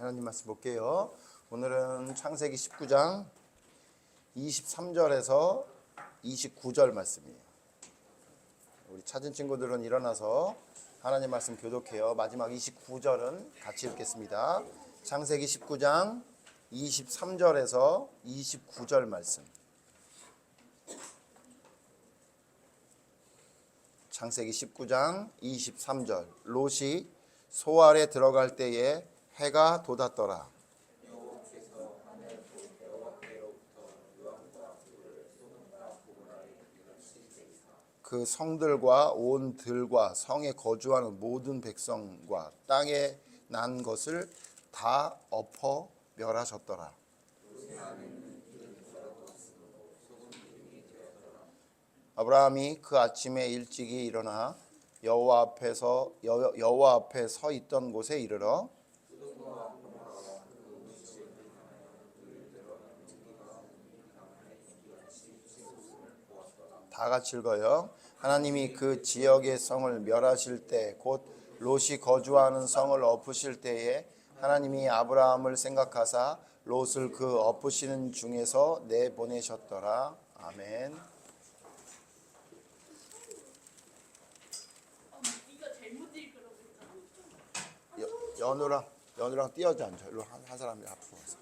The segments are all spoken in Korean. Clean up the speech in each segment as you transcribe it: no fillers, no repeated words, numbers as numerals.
하나님 말씀 볼게요. 오늘은 창세기 19장 23절에서 29절 말씀이에요. 우리 찾은 친구들은 일어나서 하나님 말씀 교독해요. 마지막 29절은 같이 읽겠습니다. 창세기 19장 23절에서 29절 말씀. 창세기 19장 23절. 롯이 소알에 들어갈 때에 해가 돋았더라. 그 성들과 온 들과 성에 거주하는 모든 백성과 땅에 난 것을 다 엎어 멸하셨더라. 아브라함이 그 아침에 일찍이 일어나 여호와 앞에 서 있던 곳에 이르러 다 같이 읽어요. 하나님이 그 지역의 성을 멸하실 때 곧 롯이 거주하는 성을 엎으실 때에 하나님이 아브라함을 생각하사 롯을 그 엎으시는 중에서 내보내셨더라. 아멘. 연우랑 띄어져 앉아. 일로 한 사람이 앞으로 와서.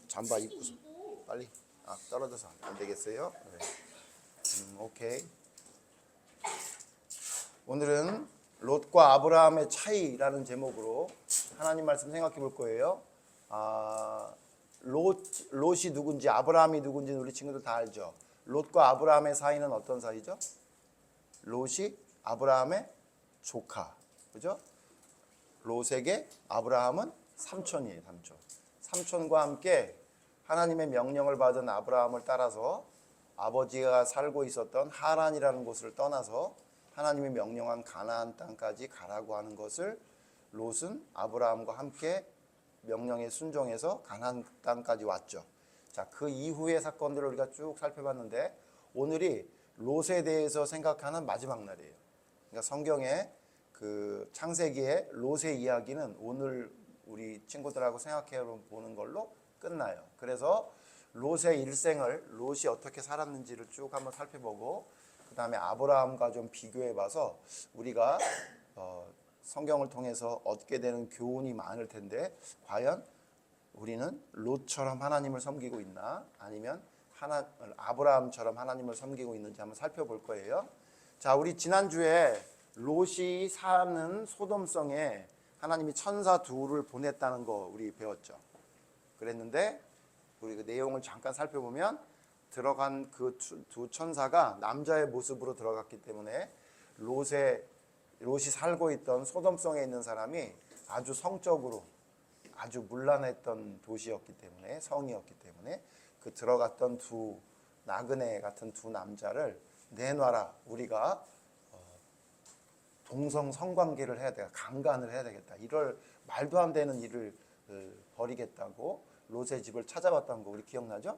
잠바 입고서 빨리. 떨어져서 안 되겠어요? 네. 오케이. 오늘은 롯과 아브라함의 차이라는 제목으로 하나님 말씀 생각해 볼 거예요. 롯이 누군지 아브라함이 누군지 우리 친구들 다 알죠? 롯과 아브라함의 사이는 어떤 사이죠? 롯이 아브라함의 조카, 그죠? 롯에게 아브라함은 삼촌이에요, 삼촌. 삼촌과 함께 하나님의 명령을 받은 아브라함을 따라서 아버지가 살고 있었던 하란이라는 곳을 떠나서 하나님이 명령한 가나안 땅까지 가라고 하는 것을 롯은 아브라함과 함께 명령에 순종해서 가나안 땅까지 왔죠. 자, 그 이후의 사건들을 우리가 쭉 살펴봤는데 오늘이 롯에 대해서 생각하는 마지막 날이에요. 그러니까 성경의 그 창세기의 롯의 이야기는 오늘 우리 친구들하고 생각해 보는 걸로 끝나요. 그래서 롯의 일생을 롯이 어떻게 살았는지를 쭉 한번 살펴보고 그 다음에 아브라함과 좀 비교해 봐서 우리가 성경을 통해서 얻게 되는 교훈이 많을 텐데 과연 우리는 롯처럼 하나님을 섬기고 있나 아니면 아브라함처럼 하나님을 섬기고 있는지 한번 살펴볼 거예요. 자, 우리 지난주에 롯이 사는 소돔성에 하나님이 천사 둘을 보냈다는 거 우리 배웠죠. 그랬는데 우리 그 내용을 잠깐 살펴보면 들어간 그 두 천사가 남자의 모습으로 들어갔기 때문에 롯이 살고 있던 소돔성에 있는 사람이 아주 성적으로 아주 문란했던 도시였기 때문에 성이었기 때문에 그 들어갔던 두 나그네 같은 두 남자를 내놔라. 우리가 동성 성관계를 해야 되겠다. 강간을 해야 되겠다. 이럴 말도 안 되는 일을 벌이겠다고 롯의 집을 찾아왔다는 거 우리 기억나죠?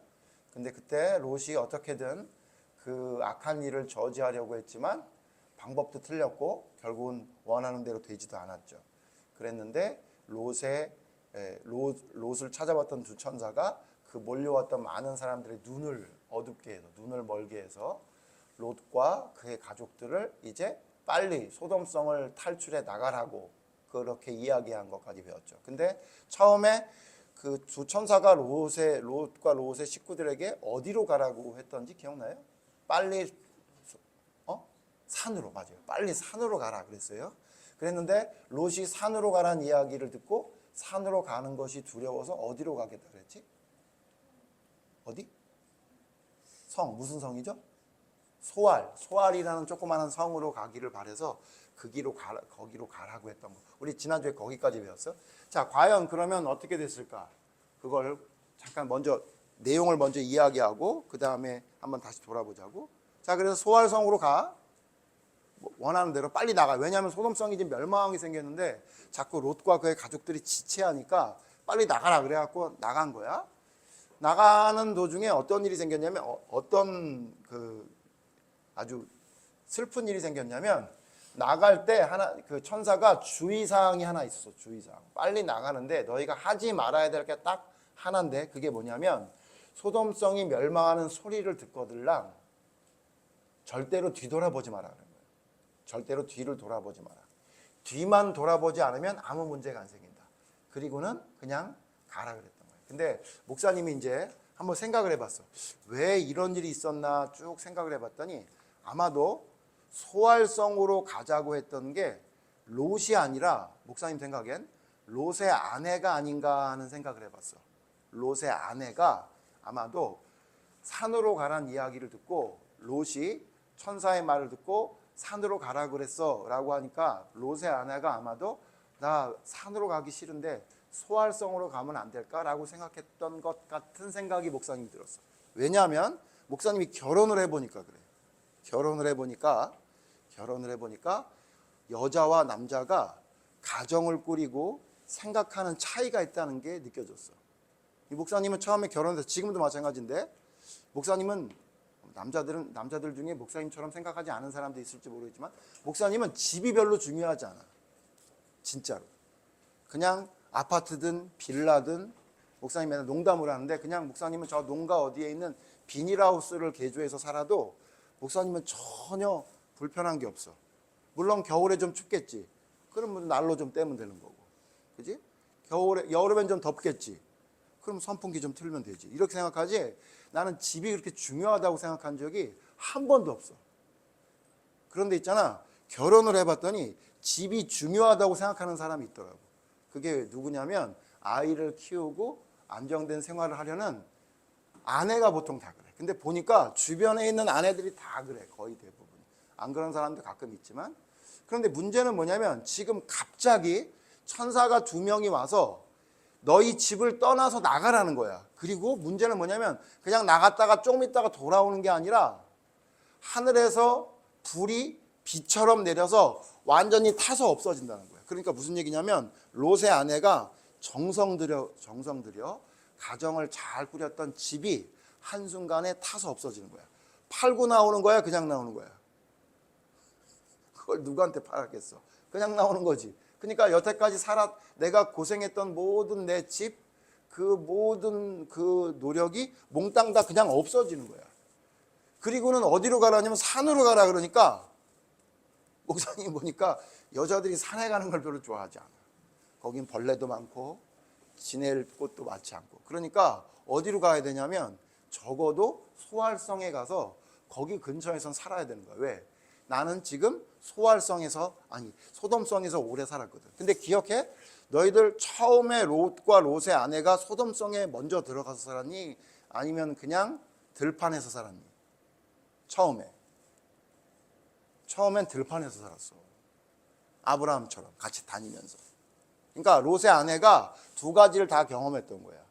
근데 그때 롯이 어떻게든 그 악한 일을 저지하려고 했지만 방법도 틀렸고 결국은 원하는 대로 되지도 않았죠. 그랬는데 롯을 찾아왔던 두 천사가 그 몰려왔던 많은 사람들의 눈을 어둡게 해서 눈을 멀게 해서 롯과 그의 가족들을 이제 빨리 소돔성을 탈출해 나가라고 그렇게 이야기한 것까지 배웠죠. 근데 처음에 그 두 천사가 롯과 롯의 식구들에게 어디로 가라고 했던지 기억나요? 빨리 산으로, 맞아요. 빨리 산으로 가라 그랬어요. 그랬는데 롯이 산으로 가라는 이야기를 듣고 산으로 가는 것이 두려워서 어디로 가겠다 그랬지? 어디? 무슨 성이죠? 소알이라는 조그마한 성으로 가기를 바래서 거기로 가라고 했던 거. 우리 지난주에 거기까지 배웠어요. 자, 과연 그러면 어떻게 됐을까? 그걸 잠깐 내용을 먼저 이야기하고 그 다음에 한번 다시 돌아보자고. 자, 그래서 소알성으로 가. 원하는 대로 빨리 나가. 왜냐하면 소돔성이 지금 멸망하게 생겼는데 자꾸 롯과 그의 가족들이 지체하니까 빨리 나가라 그래갖고 나간 거야. 나가는 도중에 어떤 일이 생겼냐면 어떤 그 아주 슬픈 일이 생겼냐면 나갈 때 하나 그 천사가 주의사항이 하나 있었어. 주의사항. 빨리 나가는데 너희가 하지 말아야 될 게 딱 하나인데 그게 뭐냐면 소돔성이 멸망하는 소리를 듣거들랑 절대로 뒤돌아보지 마라. 절대로 뒤를 돌아보지 마라. 뒤만 돌아보지 않으면 아무 문제가 안 생긴다. 그리고는 그냥 가라 그랬던 거예요. 근데 목사님이 이제 한번 생각을 해봤어. 왜 이런 일이 있었나 쭉 생각을 해봤더니 아마도 소활성으로 가자고 했던 게 롯이 아니라 목사님 생각엔 롯의 아내가 아닌가 하는 생각을 해봤어. 롯의 아내가 아마도 산으로 가란 이야기를 듣고 롯이 천사의 말을 듣고 산으로 가라 그랬어 라고 하니까 롯의 아내가 아마도 나 산으로 가기 싫은데 소활성으로 가면 안 될까라고 생각했던 것 같은 생각이 목사님이 들었어. 왜냐하면 목사님이 결혼을 해보니까 그래. 결혼을 해보니까 여자와 남자가 가정을 꾸리고 생각하는 차이가 있다는 게 느껴졌어. 이 목사님은 처음에 결혼해서 지금도 마찬가지인데 목사님은 남자들 중에 목사님처럼 생각하지 않은 사람도 있을지 모르겠지만 목사님은 집이 별로 중요하지 않아. 진짜로. 그냥 아파트든 빌라든 목사님 맨날 농담을 하는데 그냥 목사님은 저 농가 어디에 있는 비닐하우스를 개조해서 살아도 목사님은 전혀 불편한 게 없어. 물론 겨울에 좀 춥겠지. 그러면 난로 좀 떼면 되는 거고. 그지? 여름엔 좀 덥겠지. 그럼 선풍기 좀 틀면 되지. 이렇게 생각하지 나는 집이 그렇게 중요하다고 생각한 적이 한 번도 없어. 그런데 있잖아. 결혼을 해봤더니 집이 중요하다고 생각하는 사람이 있더라고. 그게 누구냐면 아이를 키우고 안정된 생활을 하려는 아내가 보통 다 그래. 근데 보니까 주변에 있는 아내들이 다 그래. 거의 대부분. 안 그런 사람도 가끔 있지만. 그런데 문제는 뭐냐면 지금 갑자기 천사가 2명이 와서 너희 집을 떠나서 나가라는 거야. 그리고 문제는 뭐냐면 그냥 나갔다가 조금 있다가 돌아오는 게 아니라 하늘에서 불이 비처럼 내려서 완전히 타서 없어진다는 거야. 그러니까 무슨 얘기냐면 롯의 아내가 정성 들여 가정을 잘 꾸렸던 집이 한순간에 타서 없어지는 거야. 팔고 나오는 거야, 그냥 나오는 거야. 그걸 누구한테 팔았겠어. 그냥 나오는 거지. 그러니까 여태까지 내가 고생했던 모든 내 집, 그 모든 그 노력이 몽땅 다 그냥 없어지는 거야. 그리고는 어디로 가라냐면 산으로 가라 그러니까 목사님이 보니까 여자들이 산에 가는 걸 별로 좋아하지 않아. 거긴 벌레도 많고 지낼 곳도 많지 않고. 그러니까 어디로 가야 되냐면 적어도 소활성에 가서 거기 근처에선 살아야 되는 거야. 왜? 나는 지금 소돔성에서 오래 살았거든. 근데 기억해? 너희들 처음에 롯과 롯의 아내가 소돔성에 먼저 들어가서 살았니? 아니면 그냥 들판에서 살았니? 처음엔 들판에서 살았어. 아브라함처럼 같이 다니면서. 그러니까 롯의 아내가 2가지를 다 경험했던 거야.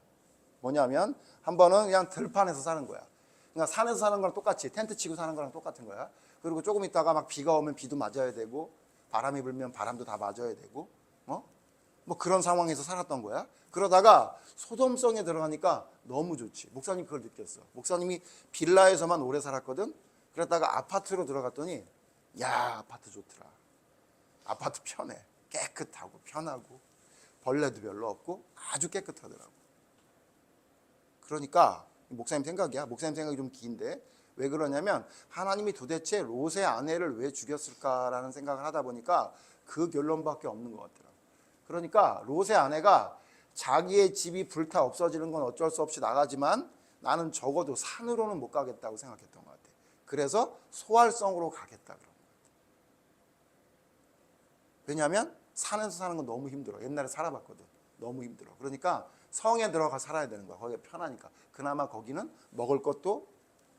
뭐냐면 한 번은 그냥 들판에서 사는 거야. 그러니까 산에서 사는 거랑 똑같이 텐트 치고 사는 거랑 똑같은 거야. 그리고 조금 있다가 막 비가 오면 비도 맞아야 되고 바람이 불면 바람도 다 맞아야 되고 뭐 그런 상황에서 살았던 거야. 그러다가 소돔성에 들어가니까 너무 좋지. 목사님 그걸 느꼈어. 목사님이 빌라에서만 오래 살았거든. 그러다가 아파트로 들어갔더니 야, 아파트 좋더라. 아파트 편해. 깨끗하고 편하고 벌레도 별로 없고 아주 깨끗하더라고. 그러니까 목사님 생각이야. 목사님 생각이 좀 긴데 왜 그러냐면 하나님이 도대체 롯의 아내를 왜 죽였을까라는 생각을 하다 보니까 그 결론밖에 없는 것 같더라고. 그러니까 롯의 아내가 자기의 집이 불타 없어지는 건 어쩔 수 없이 나가지만 나는 적어도 산으로는 못 가겠다고 생각했던 것 같아. 그래서 소활성으로 가겠다 그런 것 같아. 왜냐하면 산에서 사는 건 너무 힘들어. 옛날에 살아봤거든. 너무 힘들어. 그러니까 성에 들어가 살아야 되는 거야. 거기가 편하니까. 그나마 거기는 먹을 것도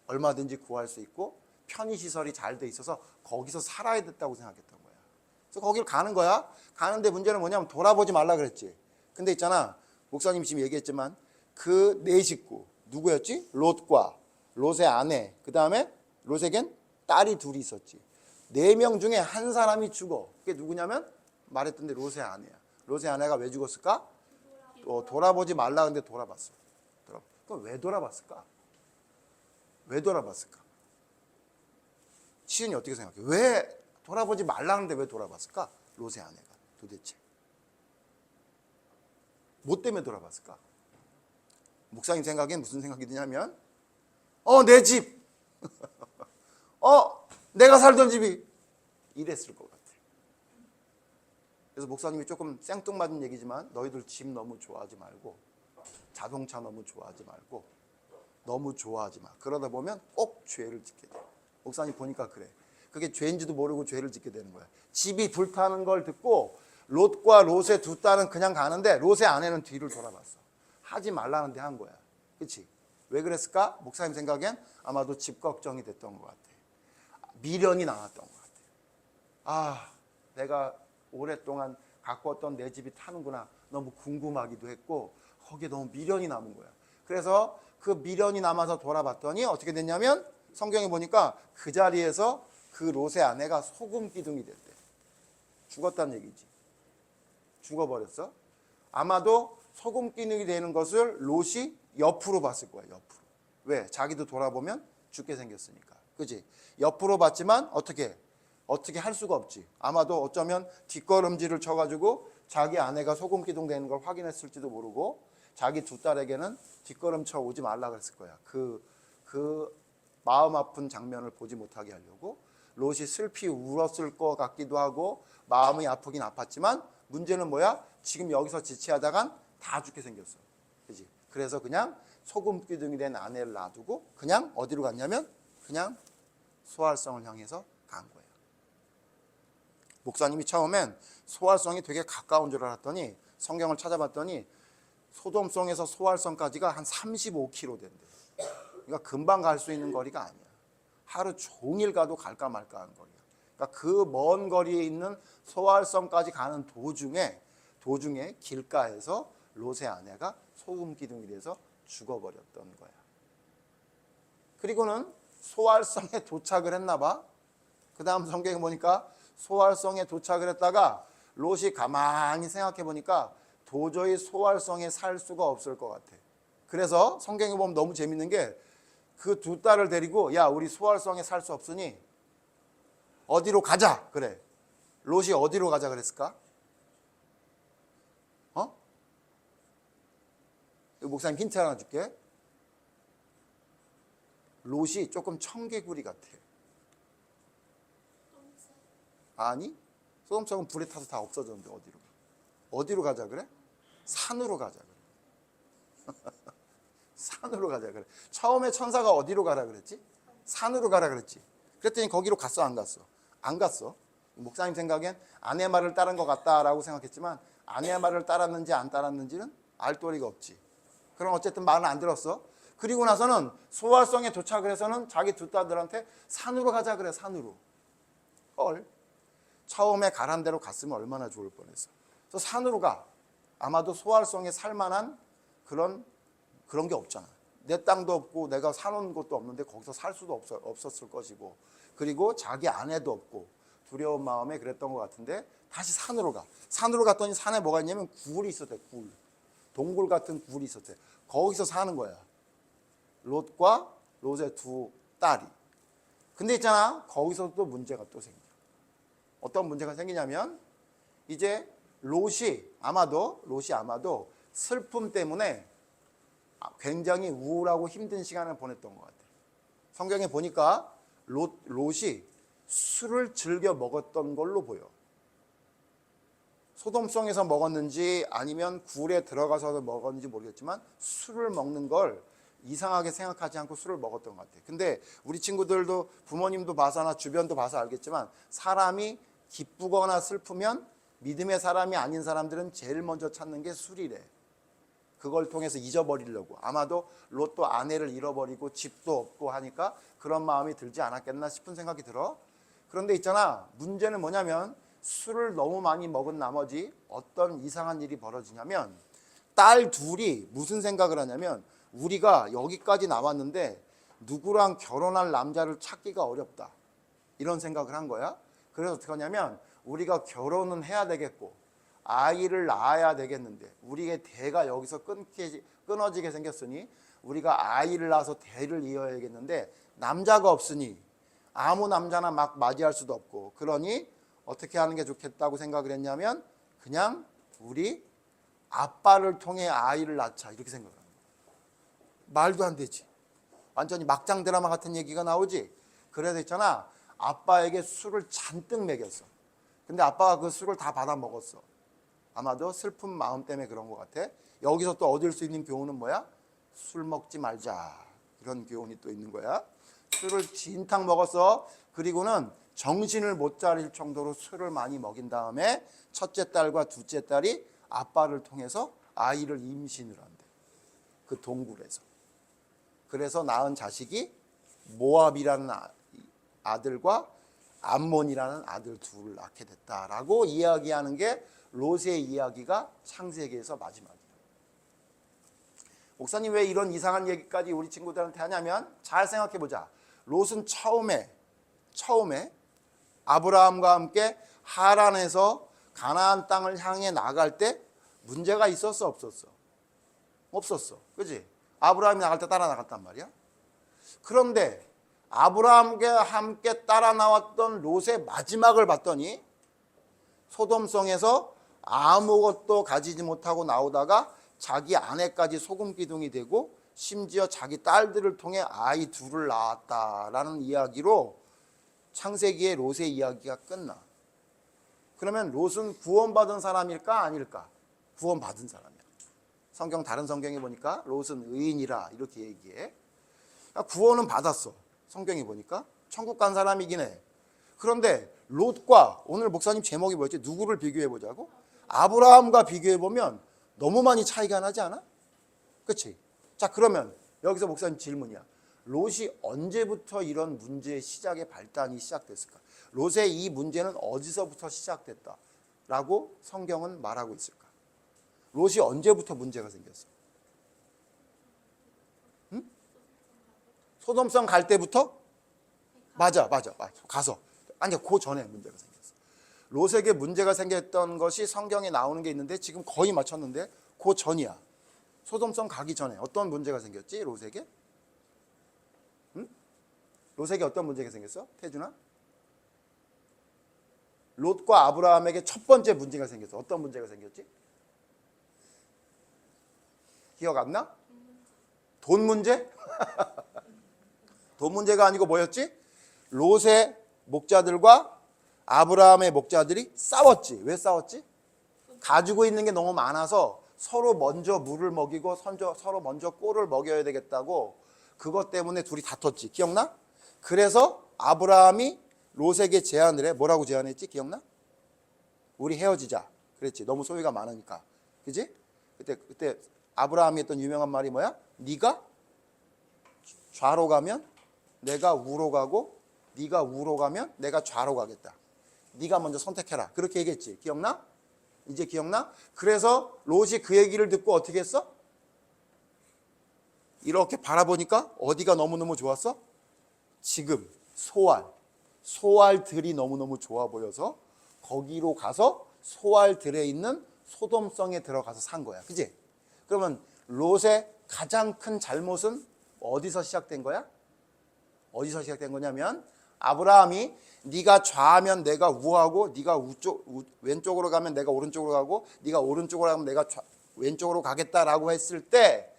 얼마든지 구할 수 있고 편의시설이 잘 돼 있어서 거기서 살아야 됐다고 생각했던 거야. 그래서 거기를 가는 거야. 가는데 문제는 뭐냐면 돌아보지 말라 그랬지. 근데 있잖아. 목사님이 지금 얘기했지만 그 4식구 누구였지? 롯과 롯의 아내, 그 다음에 롯에겐 딸이 2이 있었지. 4명 중에 한 사람이 죽어. 그게 누구냐면 말했던 데 롯의 아내야. 롯의 아내가 왜 죽었을까? 돌아보지 말라 근데 돌아봤어. 그럼 왜 돌아봤을까? 왜 돌아봤을까? 시은이 어떻게 생각해? 왜 돌아보지 말라는데 왜 돌아봤을까? 롯의 아내가 도대체 뭐 때문에 돌아봤을까? 목사님 생각엔 무슨 생각이 드냐면 내 집 내가 살던 집이 이랬을 것 같아. 그래서 목사님이 조금 생뚱맞은 얘기지만 너희들 집 너무 좋아하지 말고 자동차 너무 좋아하지 말고 너무 좋아하지 마. 그러다 보면 꼭 죄를 짓게 돼. 목사님 보니까 그래. 그게 죄인지도 모르고 죄를 짓게 되는 거야. 집이 불타는 걸 듣고 롯과 롯의 두 딸은 그냥 가는데 롯의 아내는 뒤를 돌아봤어. 하지 말라는데 한 거야. 그렇지? 왜 그랬을까? 목사님 생각엔 아마도 집 걱정이 됐던 것 같아. 미련이 남았던 것 같아. 내가 오랫동안 갖고 왔던 내 집이 타는구나. 너무 궁금하기도 했고 거기에 너무 미련이 남은 거야. 그래서 그 미련이 남아서 돌아봤더니 어떻게 됐냐면 성경에 보니까 그 자리에서 그 롯의 아내가 소금 기둥이 됐대. 죽었다는 얘기지. 죽어버렸어. 아마도 소금 기둥이 되는 것을 롯이 옆으로 봤을 거야. 옆으로. 왜? 자기도 돌아보면 죽게 생겼으니까. 그지? 옆으로 봤지만 어떻게 할 수가 없지. 아마도 어쩌면 뒷걸음질을 쳐가지고 자기 아내가 소금 기둥 되는 걸 확인했을지도 모르고 자기 두 딸에게는 뒷걸음 쳐 오지 말라 그랬을 거야. 그 마음 아픈 장면을 보지 못하게 하려고. 롯이 슬피 울었을 것 같기도 하고 마음이 아프긴 아팠지만 문제는 뭐야? 지금 여기서 지체하다간 다 죽게 생겼어. 그지? 그래서 그냥 소금 기둥이 된 아내를 놔두고 그냥 어디로 갔냐면 그냥 소활성을 향해서 간 거예요. 목사님이 처음엔 소활성이 되게 가까운 줄 알았더니 성경을 찾아봤더니 소돔성에서 소활성까지가 한 35km 된대. 그러니까 금방 갈 수 있는 거리가 아니야. 하루 종일 가도 갈까 말까 하는 거리야. 그러니까 그 먼 거리에 있는 소활성까지 가는 도중에 길가에서 롯의 아내가 소금 기둥이 돼서 죽어버렸던 거야. 그리고는 소활성에 도착을 했나 봐. 그 다음 성경에 보니까 소활성에 도착을 했다가 롯이 가만히 생각해 보니까 도저히 소활성에 살 수가 없을 것 같아. 그래서 성경에 보면 너무 재밌는 게 그 두 딸을 데리고 야 우리 소활성에 살 수 없으니 어디로 가자 그래. 롯이 어디로 가자 그랬을까? 목사님 힌트 하나 줄게. 롯이 조금 청개구리 같아. 아니 소돔성은 불에 타서 다 없어졌는데 어디로 가자 그래? 산으로 가자 그래. 산으로 가자 그래. 처음에 천사가 어디로 가라 그랬지? 산으로 가라 그랬지. 그랬더니 거기로 갔어 안 갔어? 안 갔어. 목사님 생각엔 아내 말을 따른 것 같다라고 생각했지만 아내 말을 따랐는지 안 따랐는지는 알 도리가 없지. 그럼 어쨌든 말은 안 들었어. 그리고 나서는 소활성에 도착을 해서는 자기 두 딸들한테 산으로 가자 그래. 산으로. 헐. 처음에 가란 대로 갔으면 얼마나 좋을 뻔했어. 그래서 산으로 가. 아마도 소활성에 살만한 그런 게 없잖아. 내 땅도 없고 내가 사는 곳도 없는데 거기서 살 수도 없었을 것이고 그리고 자기 아내도 없고 두려운 마음에 그랬던 것 같은데 다시 산으로 가. 산으로 갔더니 산에 뭐가 있냐면 굴이 있었대. 굴. 동굴 같은 굴이 있었대. 거기서 사는 거야. 롯과 롯의 두 딸이. 근데 있잖아. 거기서 또 문제가 또 생겨. 어떤 문제가 생기냐면 이제 롯이 아마도 슬픔 때문에 굉장히 우울하고 힘든 시간을 보냈던 것 같아요. 성경에 보니까 롯이 술을 즐겨 먹었던 걸로 보여. 소돔성에서 먹었는지 아니면 굴에 들어가서 먹었는지 모르겠지만 술을 먹는 걸 이상하게 생각하지 않고 술을 먹었던 것 같아요. 근데 우리 친구들도 부모님도 봐서나 주변도 봐서 알겠지만 사람이 기쁘거나 슬프면 믿음의 사람이 아닌 사람들은 제일 먼저 찾는 게 술이래. 그걸 통해서 잊어버리려고. 아마도 롯도 아내를 잃어버리고 집도 없고 하니까 그런 마음이 들지 않았겠나 싶은 생각이 들어. 그런데 있잖아. 문제는 뭐냐면 술을 너무 많이 먹은 나머지 어떤 이상한 일이 벌어지냐면 딸 둘이 무슨 생각을 하냐면 우리가 여기까지 나왔는데 누구랑 결혼할 남자를 찾기가 어렵다. 이런 생각을 한 거야. 그래서 어떻게 하냐면 우리가 결혼은 해야 되겠고 아이를 낳아야 되겠는데 우리의 대가 여기서 끊어지게 생겼으니 우리가 아이를 낳아서 대를 이어야겠는데 남자가 없으니 아무 남자나 막 맞이할 수도 없고, 그러니 어떻게 하는 게 좋겠다고 생각을 했냐면 그냥 우리 아빠를 통해 아이를 낳자 이렇게 생각을 합니다. 말도 안 되지. 완전히 막장 드라마 같은 얘기가 나오지. 그래서 있잖아, 아빠에게 술을 잔뜩 먹였어. 근데 아빠가 그 술을 다 받아 먹었어. 아마도 슬픈 마음 때문에 그런 것 같아. 여기서 또 얻을 수 있는 교훈은 뭐야? 술 먹지 말자. 이런 교훈이 또 있는 거야. 술을 진탕 먹었어. 그리고는 정신을 못 차릴 정도로 술을 많이 먹인 다음에 첫째 딸과 둘째 딸이 아빠를 통해서 아이를 임신을 한대. 그 동굴에서. 그래서 낳은 자식이 모압이라는 아들과 암몬이라는 아들 둘을 낳게 됐다라고 이야기하는 게 롯의 이야기가 창세기에서 마지막이에요. 목사님 왜 이런 이상한 얘기까지 우리 친구들한테 하냐면 잘 생각해 보자. 롯은 처음에 아브라함과 함께 하란에서 가나안 땅을 향해 나갈 때 문제가 있었어 없었어? 없었어. 그지? 아브라함이 나갈 때 따라 나갔단 말이야. 그런데 아브라함과 함께 따라 나왔던 롯의 마지막을 봤더니 소돔성에서 아무것도 가지지 못하고 나오다가 자기 아내까지 소금 기둥이 되고 심지어 자기 딸들을 통해 아이 둘을 낳았다라는 이야기로 창세기의 롯의 이야기가 끝나. 그러면 롯은 구원받은 사람일까 아닐까? 구원받은 사람이야. 성경 다른 성경에 보니까 롯은 의인이라 이렇게 얘기해. 구원은 받았어. 성경에 보니까 천국 간 사람이긴 해. 그런데 롯과 오늘 목사님 제목이 뭐였지? 누구를 비교해 보자고? 아브라함과 비교해 보면 너무 많이 차이가 나지 않아? 그렇지? 자, 그러면 여기서 목사님 질문이야. 롯이 언제부터 이런 문제의 시작의 발단이 시작됐을까? 롯의 이 문제는 어디서부터 시작됐다라고 성경은 말하고 있을까? 롯이 언제부터 문제가 생겼어? 응? 소돔성 갈 때부터? 맞아. 가서. 아니, 그 전에 문제가 생겼어. 롯에게 문제가 생겼던 것이 성경에 나오는 게 있는데 지금 거의 맞췄는데 그 전이야. 소돔성 가기 전에 어떤 문제가 생겼지? 롯에게? 응? 롯에게 어떤 문제가 생겼어? 태준아? 롯과 아브라함에게 첫 번째 문제가 생겼어. 어떤 문제가 생겼지? 기억 안 나? 돈 문제? 돈 문제가 아니고 뭐였지? 롯의 목자들과 아브라함의 목자들이 싸웠지. 왜 싸웠지? 가지고 있는 게 너무 많아서 서로 먼저 물을 먹이고 서로 먼저 꼴을 먹여야 되겠다고 그것 때문에 둘이 다퉜지. 기억나? 그래서 아브라함이 롯에게 제안을 해. 뭐라고 제안했지? 기억나? 우리 헤어지자. 그랬지. 너무 소유가 많으니까. 그지? 그때 아브라함이 했던 유명한 말이 뭐야? 네가 좌로 가면 내가 우로 가고 네가 우로 가면 내가 좌로 가겠다. 네가 먼저 선택해라. 그렇게 얘기했지. 기억나? 이제 기억나? 그래서 롯이 그 얘기를 듣고 어떻게 했어? 이렇게 바라보니까 어디가 너무너무 좋았어? 지금 소알들이 너무너무 좋아 보여서 거기로 가서 소알들에 있는 소돔성에 들어가서 산 거야. 그지? 그러면 롯의 가장 큰 잘못은 어디서 시작된 거야? 어디서 시작된 거냐면 아브라함이 네가 좌하면 내가 우하고 네가 왼쪽으로 가면 내가 오른쪽으로 가고 네가 오른쪽으로 가면 내가 왼쪽으로 가겠다라고 했을 때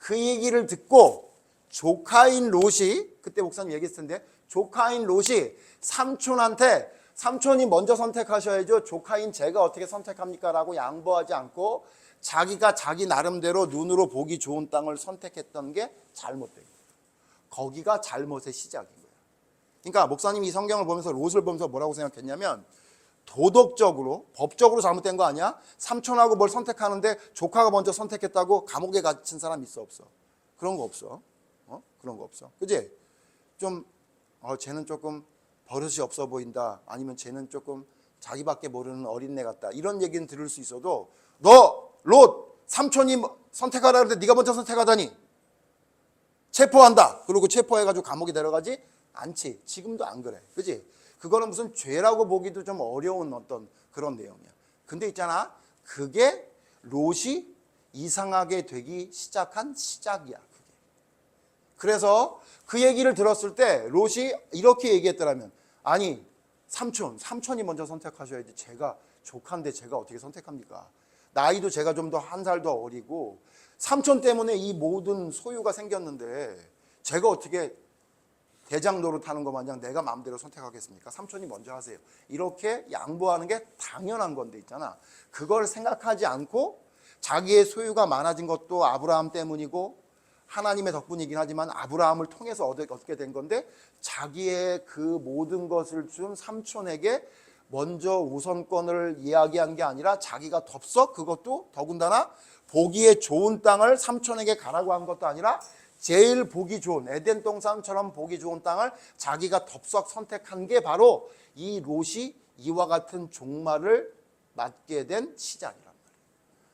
그 얘기를 듣고 조카인 롯이 그때 목사님 얘기했을 텐데 조카인 롯이 삼촌한테 삼촌이 먼저 선택하셔야죠. 조카인 제가 어떻게 선택합니까? 라고 양보하지 않고 자기가 자기 나름대로 눈으로 보기 좋은 땅을 선택했던 게 잘못된 거예요. 거기가 잘못의 시작인 거예요. 그러니까 목사님이 이 성경을 보면서 롯을 보면서 뭐라고 생각했냐면 도덕적으로 법적으로 잘못된 거 아니야? 삼촌하고 뭘 선택하는데 조카가 먼저 선택했다고 감옥에 갇힌 사람 있어 없어? 그런 거 없어. 그런 거 없어. 그지? 좀 쟤는 조금 버릇이 없어 보인다. 아니면 쟤는 조금 자기밖에 모르는 어린애 같다. 이런 얘기는 들을 수 있어도 너 롯 삼촌이 선택하라 그랬는데 네가 먼저 선택하다니 체포한다. 그리고 체포해가지고 감옥에 데려가지 않지. 지금도 안 그래. 그지? 그거는 무슨 죄라고 보기도 좀 어려운 어떤 그런 내용이야. 근데 있잖아. 그게 롯이 이상하게 되기 시작한 시작이야. 그래서 그 얘기를 들었을 때 롯이 이렇게 얘기했더라면, 아니 삼촌이 먼저 선택하셔야지, 제가 조카인데 제가 어떻게 선택합니까? 나이도 제가 좀 더 한 살 더 어리고 삼촌 때문에 이 모든 소유가 생겼는데 제가 어떻게 대장 노릇하는 것 마냥 내가 마음대로 선택하겠습니까? 삼촌이 먼저 하세요. 이렇게 양보하는 게 당연한 건데 있잖아. 그걸 생각하지 않고 자기의 소유가 많아진 것도 아브라함 때문이고 하나님의 덕분이긴 하지만 아브라함을 통해서 얻게 된 건데, 자기의 그 모든 것을 준 삼촌에게 먼저 우선권을 이야기한 게 아니라 자기가 덥석, 그것도 더군다나 보기에 좋은 땅을 삼촌에게 가라고 한 것도 아니라 제일 보기 좋은 에덴 동산처럼 보기 좋은 땅을 자기가 덥석 선택한 게 바로 이 롯이 이와 같은 종말을 맞게 된 시작이란 말이에요.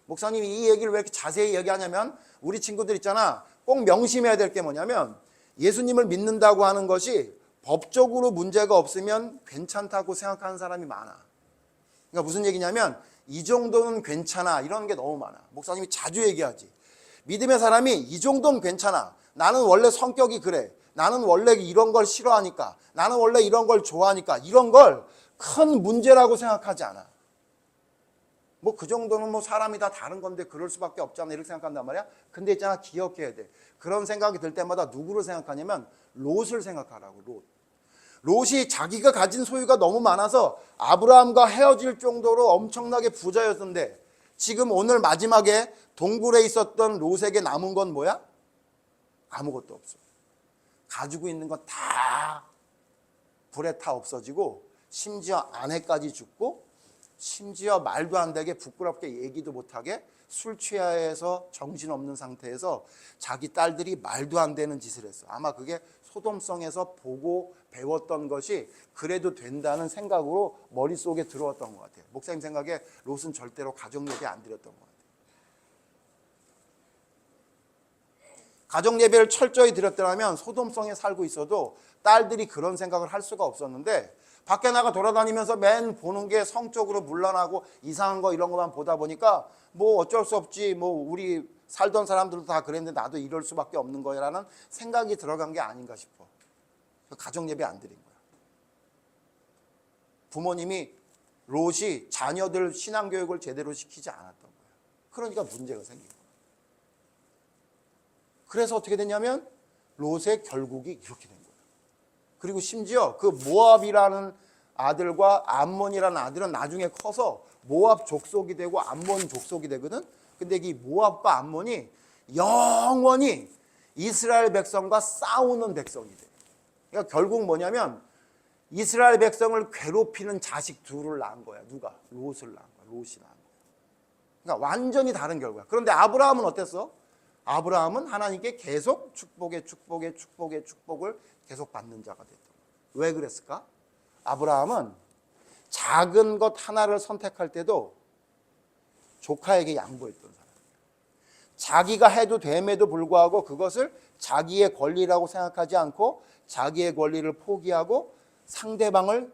목사님이 이 얘기를 왜 이렇게 자세히 얘기하냐면, 우리 친구들 있잖아, 꼭 명심해야 될 게 뭐냐면, 예수님을 믿는다고 하는 것이 법적으로 문제가 없으면 괜찮다고 생각하는 사람이 많아. 그러니까 무슨 얘기냐면, 이 정도는 괜찮아, 이런 게 너무 많아. 목사님이 자주 얘기하지. 믿음의 사람이 이 정도는 괜찮아, 나는 원래 성격이 그래, 나는 원래 이런 걸 싫어하니까, 나는 원래 이런 걸 좋아하니까, 이런 걸 큰 문제라고 생각하지 않아. 뭐 그 정도는 뭐 사람이 다 다른 건데 그럴 수밖에 없잖아, 이렇게 생각한단 말이야. 근데 있잖아, 기억해야 돼. 그런 생각이 들 때마다 누구를 생각하냐면 롯을 생각하라고. 롯이 자기가 가진 소유가 너무 많아서 아브라함과 헤어질 정도로 엄청나게 부자였는데, 지금 오늘 마지막에 동굴에 있었던 롯에게 남은 건 뭐야? 아무것도 없어. 가지고 있는 건 다 불에 타 없어지고, 심지어 아내까지 죽고, 심지어 말도 안 되게 부끄럽게 얘기도 못하게 술 취하에서 정신없는 상태에서 자기 딸들이 말도 안 되는 짓을 했어. 아마 그게 소돔성에서 보고 배웠던 것이 그래도 된다는 생각으로 머릿속에 들어왔던 것 같아요. 목사님 생각에 롯은 절대로 가정예배 안 드렸던 것 같아요. 가정예배를 철저히 드렸더라면 소돔성에 살고 있어도 딸들이 그런 생각을 할 수가 없었는데, 밖에 나가 돌아다니면서 맨 보는 게 성적으로 물러나고 이상한 거 이런 것만 보다 보니까 뭐 어쩔 수 없지, 뭐 우리 살던 사람들도 다 그랬는데 나도 이럴 수밖에 없는 거야라는 생각이 들어간 게 아닌가 싶어. 가정예배 안 드린 거야. 부모님이 롯이 자녀들 신앙교육을 제대로 시키지 않았던 거야. 그러니까 문제가 생긴 거야. 그래서 어떻게 됐냐면 롯의 결국이 이렇게 된 거야. 그리고 심지어 그 모압이라는 아들과 암몬이라는 아들은 나중에 커서 모압 족속이 되고 암몬 족속이 되거든. 근데 이 모압과 암몬이 영원히 이스라엘 백성과 싸우는 백성이 돼. 그러니까 결국 뭐냐면 이스라엘 백성을 괴롭히는 자식 둘을 낳은 거야. 누가? 롯을 낳은 거야. 롯이 낳은 거야. 그러니까 완전히 다른 결과야. 그런데 아브라함은 어땠어? 아브라함은 하나님께 계속 축복의 축복을 계속 받는 자가 됐던 거야. 왜 그랬을까? 아브라함은 작은 것 하나를 선택할 때도 조카에게 양보했던 사람이에요. 자기가 해도 됨에도 불구하고 그것을 자기의 권리라고 생각하지 않고 자기의 권리를 포기하고 상대방을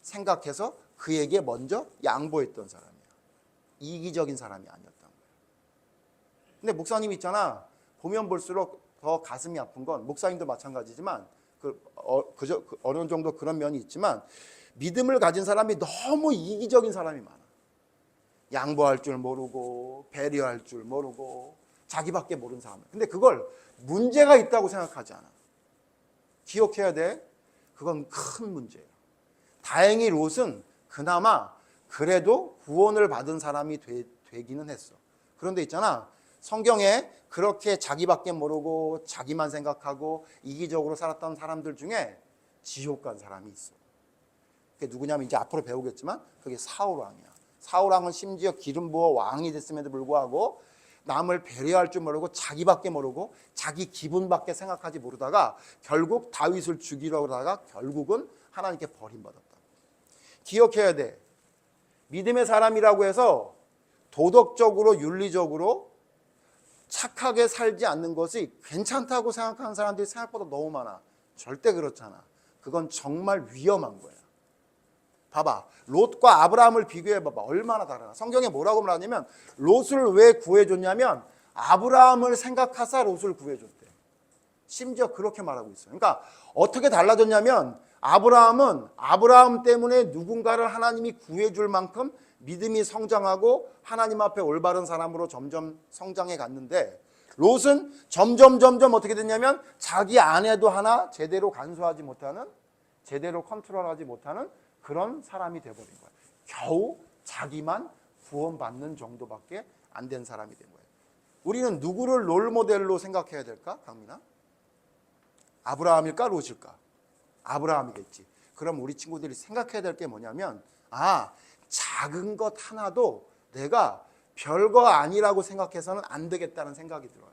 생각해서 그에게 먼저 양보했던 사람이야. 이기적인 사람이 아니었던 거야. 근데 목사님 있잖아, 보면 볼수록 더 가슴이 아픈 건, 목사님도 마찬가지지만 어느 정도 그런 면이 있지만, 믿음을 가진 사람이 너무 이기적인 사람이 많아. 양보할 줄 모르고 배려할 줄 모르고 자기밖에 모르는 사람. 근데 그걸 문제가 있다고 생각하지 않아. 기억해야 돼. 그건 큰 문제예요. 다행히 롯은 그나마 그래도 구원을 받은 사람이 되기는 했어. 그런데 있잖아, 성경에 그렇게 자기밖에 모르고 자기만 생각하고 이기적으로 살았던 사람들 중에 지옥 간 사람이 있어. 그게 누구냐면 이제 앞으로 배우겠지만 그게 사울 왕이야. 사울 왕은 심지어 기름 부어 왕이 됐음에도 불구하고 남을 배려할 줄 모르고 자기밖에 모르고 자기 기분밖에 생각하지 모르다가 결국 다윗을 죽이려고 하다가 결국은 하나님께 버림받았다. 기억해야 돼. 믿음의 사람이라고 해서 도덕적으로 윤리적으로 착하게 살지 않는 것이 괜찮다고 생각하는 사람들이 생각보다 너무 많아. 절대 그렇잖아. 그건 정말 위험한 거야. 봐봐, 롯과 아브라함을 비교해봐봐. 얼마나 다르나. 성경에 뭐라고 말하냐면 롯을 왜 구해줬냐면 아브라함을 생각하사 롯을 구해줬대. 심지어 그렇게 말하고 있어요. 그러니까 어떻게 달라졌냐면 아브라함은 아브라함 때문에 누군가를 하나님이 구해줄 만큼 믿음이 성장하고 하나님 앞에 올바른 사람으로 점점 성장해 갔는데 롯은 점점 어떻게 됐냐면 자기 아내도 하나 제대로 간수하지 못하는, 제대로 컨트롤하지 못하는 그런 사람이 돼버린 거예요. 겨우 자기만 구원받는 정도밖에 안 된 사람이 된 거예요. 우리는 누구를 롤모델로 생각해야 될까? 강민아? 아브라함일까? 롯일까? 아브라함이겠지. 그럼 우리 친구들이 생각해야 될 게 뭐냐면 작은 것 하나도 내가 별거 아니라고 생각해서는 안 되겠다는 생각이 들어요.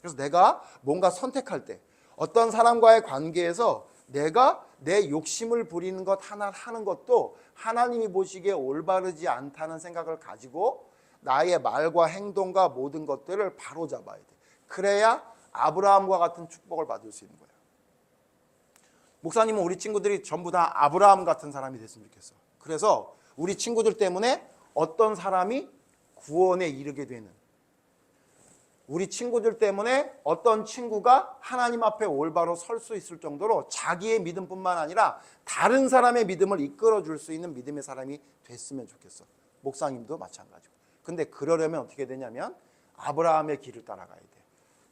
그래서 내가 뭔가 선택할 때 어떤 사람과의 관계에서 내가 내 욕심을 부리는 것 하나 하는 것도 하나님이 보시기에 올바르지 않다는 생각을 가지고 나의 말과 행동과 모든 것들을 바로잡아야 돼. 그래야 아브라함과 같은 축복을 받을 수 있는 거예요. 목사님은 우리 친구들이 전부 다 아브라함 같은 사람이 됐으면 좋겠어. 그래서 우리 친구들 때문에 어떤 사람이 구원에 이르게 되는, 우리 친구들 때문에 어떤 친구가 하나님 앞에 올바로 설 수 있을 정도로 자기의 믿음뿐만 아니라 다른 사람의 믿음을 이끌어 줄 수 있는 믿음의 사람이 됐으면 좋겠어. 목사님도 마찬가지고. 근데 그러려면 어떻게 되냐면 아브라함의 길을 따라가야 돼.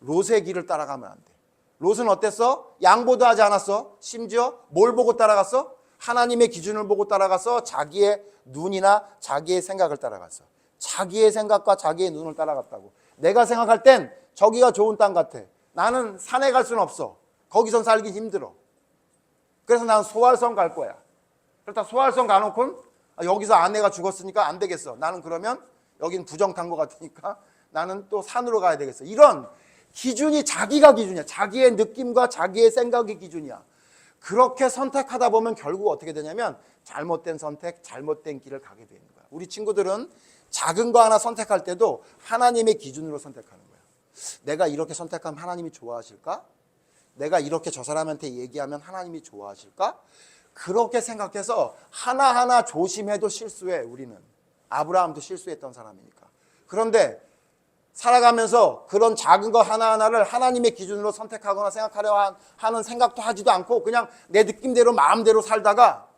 롯의 길을 따라가면 안 돼. 롯은 어땠어? 양보도 하지 않았어. 심지어 뭘 보고 따라갔어? 하나님의 기준을 보고 따라갔어. 자기의 눈이나 자기의 생각을 따라갔어. 자기의 생각과 자기의 눈을 따라갔다고. 내가 생각할 땐 저기가 좋은 땅 같아. 나는 산에 갈 수는 없어. 거기선 살기 힘들어. 그래서 난 소알성 갈 거야. 그렇다 소알성 가놓고는 여기서 아내가 죽었으니까 안 되겠어. 나는 그러면 여긴 부정 탄 것 같으니까 나는 또 산으로 가야 되겠어. 이런 기준이 자기가 기준이야. 자기의 느낌과 자기의 생각이 기준이야. 그렇게 선택하다 보면 결국 어떻게 되냐면 잘못된 선택, 잘못된 길을 가게 되는 거야. 우리 친구들은 작은 거 하나 선택할 때도 하나님의 기준으로 선택하는 거야. 내가 이렇게 선택하면 하나님이 좋아하실까? 내가 이렇게 저 사람한테 얘기하면 하나님이 좋아하실까? 그렇게 생각해서 하나하나 조심해도 실수해. 우리는 아브라함도 실수했던 사람이니까. 그런데 살아가면서 그런 작은 거 하나하나를 하나님의 기준으로 선택하거나 생각하려 하는 생각도 하지도 않고 그냥 내 느낌대로 마음대로 살다가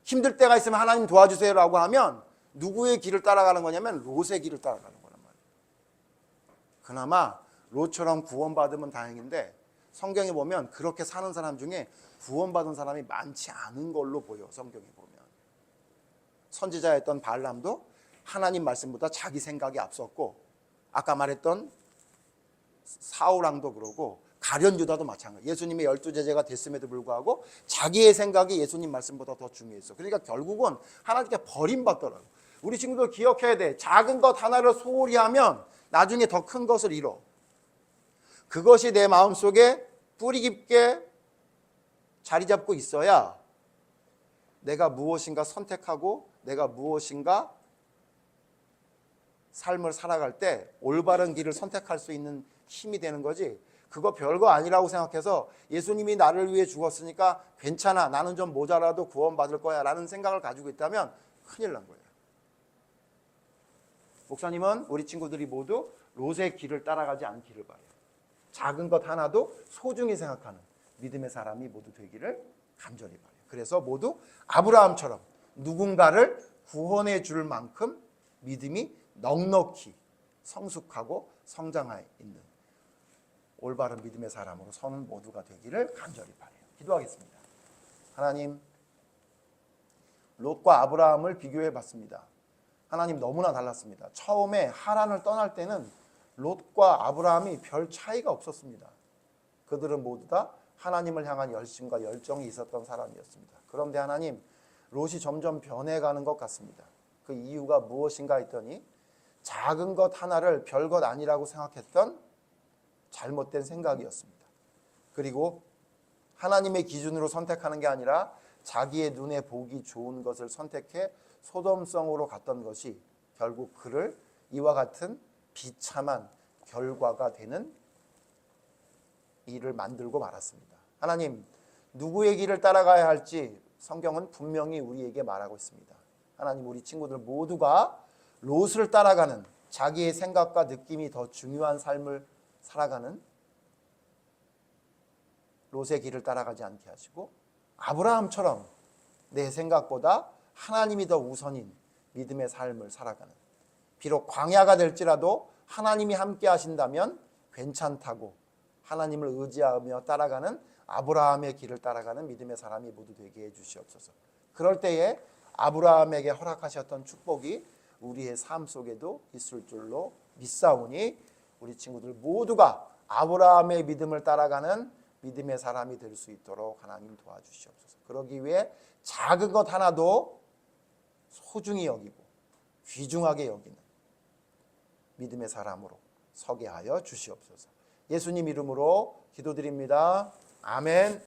힘들 때가 있으면 하나님 도와주세요라고 하면 누구의 길을 따라가는 거냐면 롯의 길을 따라가는 거란 말이에요. 그나마 롯처럼 구원받으면 다행인데 성경에 보면 그렇게 사는 사람 중에 구원받은 사람이 많지 않은 걸로 보여. 성경에 보면 선지자였던 발람도 하나님 말씀보다 자기 생각이 앞섰고, 아까 말했던 사울왕도 그러고 가룟유다도 마찬가지. 예수님의 12제자가 됐음에도 불구하고 자기의 생각이 예수님 말씀보다 더 중요했어. 그러니까 결국은 하나님께 버림받더라고. 우리 친구들 기억해야 돼. 작은 것 하나를 소홀히 하면 나중에 더 큰 것을 잃어. 그것이 내 마음속에 뿌리 깊게 자리 잡고 있어야 내가 무엇인가 선택하고 내가 무엇인가 삶을 살아갈 때 올바른 길을 선택할 수 있는 힘이 되는 거지. 그거 별거 아니라고 생각해서 예수님이 나를 위해 죽었으니까 괜찮아, 나는 좀 모자라도 구원받을 거야 라는 생각을 가지고 있다면 큰일 난 거예요. 목사님은 우리 친구들이 모두 롯의 길을 따라가지 않기를 바래요. 작은 것 하나도 소중히 생각하는 믿음의 사람이 모두 되기를 간절히 바래요. 그래서 모두 아브라함처럼 누군가를 구원해 줄 만큼 믿음이 넉넉히 성숙하고 성장해 있는 올바른 믿음의 사람으로 서는 모두가 되기를 간절히 바라요. 기도하겠습니다. 하나님, 롯과 아브라함을 비교해 봤습니다. 하나님, 너무나 달랐습니다. 처음에 하란을 떠날 때는 롯과 아브라함이 별 차이가 없었습니다. 그들은 모두 다 하나님을 향한 열심과 열정이 있었던 사람이었습니다. 그런데 하나님, 롯이 점점 변해가는 것 같습니다. 그 이유가 무엇인가 했더니 작은 것 하나를 별것 아니라고 생각했던 잘못된 생각이었습니다. 그리고 하나님의 기준으로 선택하는 게 아니라 자기의 눈에 보기 좋은 것을 선택해 소돔성으로 갔던 것이 결국 그를 이와 같은 비참한 결과가 되는 일을 만들고 말았습니다. 하나님, 누구의 길을 따라가야 할지 성경은 분명히 우리에게 말하고 있습니다. 하나님, 우리 친구들 모두가 롯을 따라가는, 자기의 생각과 느낌이 더 중요한 삶을 살아가는 롯의 길을 따라가지 않게 하시고 아브라함처럼 내 생각보다 하나님이 더 우선인 믿음의 삶을 살아가는, 비록 광야가 될지라도 하나님이 함께 하신다면 괜찮다고 하나님을 의지하며 따라가는 아브라함의 길을 따라가는 믿음의 사람이 모두 되게 해주시옵소서. 그럴 때에 아브라함에게 허락하셨던 축복이 우리의 삶 속에도 있을 줄로 믿사오니 우리 친구들 모두가 아브라함의 믿음을 따라가는 믿음의 사람이 될 수 있도록 하나님 도와주시옵소서. 그러기 위해 작은 것 하나도 소중히 여기고 귀중하게 여기는 믿음의 사람으로 서게 하여 주시옵소서. 예수님 이름으로 기도드립니다. 아멘.